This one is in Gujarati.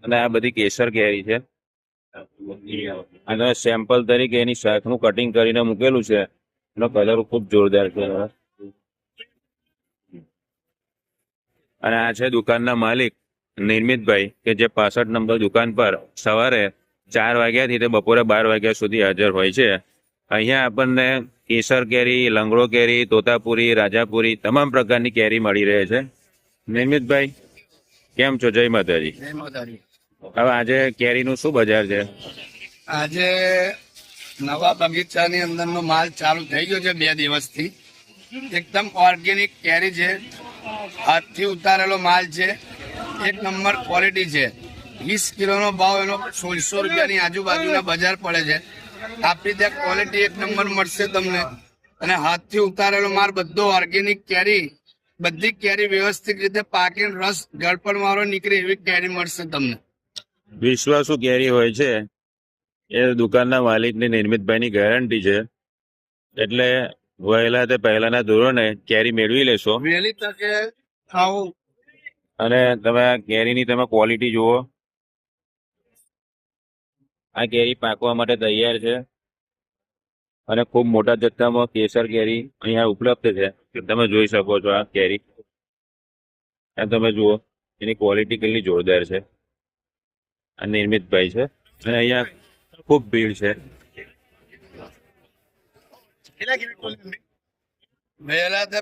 અને આ બધી કેસર કેરી છે અને સેમ્પલ તરીકે એની શાખનું કટિંગ કરીને મૂકેલું છે. એનો કલર ખૂબ જોરદાર છે. અને આ છે દુકાનના માલિક નિર્મિતભાઈ, કે જે 65 નંબર દુકાન પર સવારે 4 વાગ્યાથી તે બપોરે 12 વાગ્યા સુધી હાજર હોય છે. અહીંયા આપણને કેસર કેરી, લંગડો કેરી, તોતાપુરી, રાજાપુરી તમામ પ્રકારની કેરી મળી રહે છે. નિર્મિતભાઈ, કેમ છો? જય માતાજી. જય માતાજી. હવે આજે કેરીનું શું બજાર છે? આજે નવા બગીચાની અંદરનો માલ ચાલુ થઈ ગયો છે 2 દિવસથી. એકદમ ઓર્ગેનિક કેરી છે, હાથથી ઉતારેલો માલ છે, 1 નંબર ક્વોલિટી છે. 20 કિલોનો ભાવ એનો 1600 રૂપિયાની આજુબાજુના બજાર પડે છે. આપણી ત્યાં ક્વોલિટી 1 નંબર મળશે તમને. અને હાથથી ઉતારેલો માલ બધો ઓર્ગેનિક કેરી, બધી કેરી વ્યવસ્થિત રીતે પાકીને રસ ગળપણ વાળો નીકળે એવી કેરી મળશે તમને. વિશ્વાસુ કેરી હોય છે એ દુકાનના માલિકની નિર્મિતભાઈની ગેરંટી છે. એટલે વહેલા તે પહેલાના ધોરણે કેરી મેળવી લેશો. વહેલી તકે ખાવું. અને તમે આ કેરીની તમે ક્વોલિટી જુઓ. આ કેરી પાકવા માટે તૈયાર છે અને ખૂબ મોટા જથ્થામાં કેસર કેરી અહીંયા ઉપલબ્ધ છે. તમે જોઈ શકો છો આ કેરી. આ તમે જુઓ એની ક્વોલિટી કેટલી જોરદાર છે. આ નિર્મિતભાઈ છે અને અહીંયા ખૂબ ભીડ છે. વહેલા તકે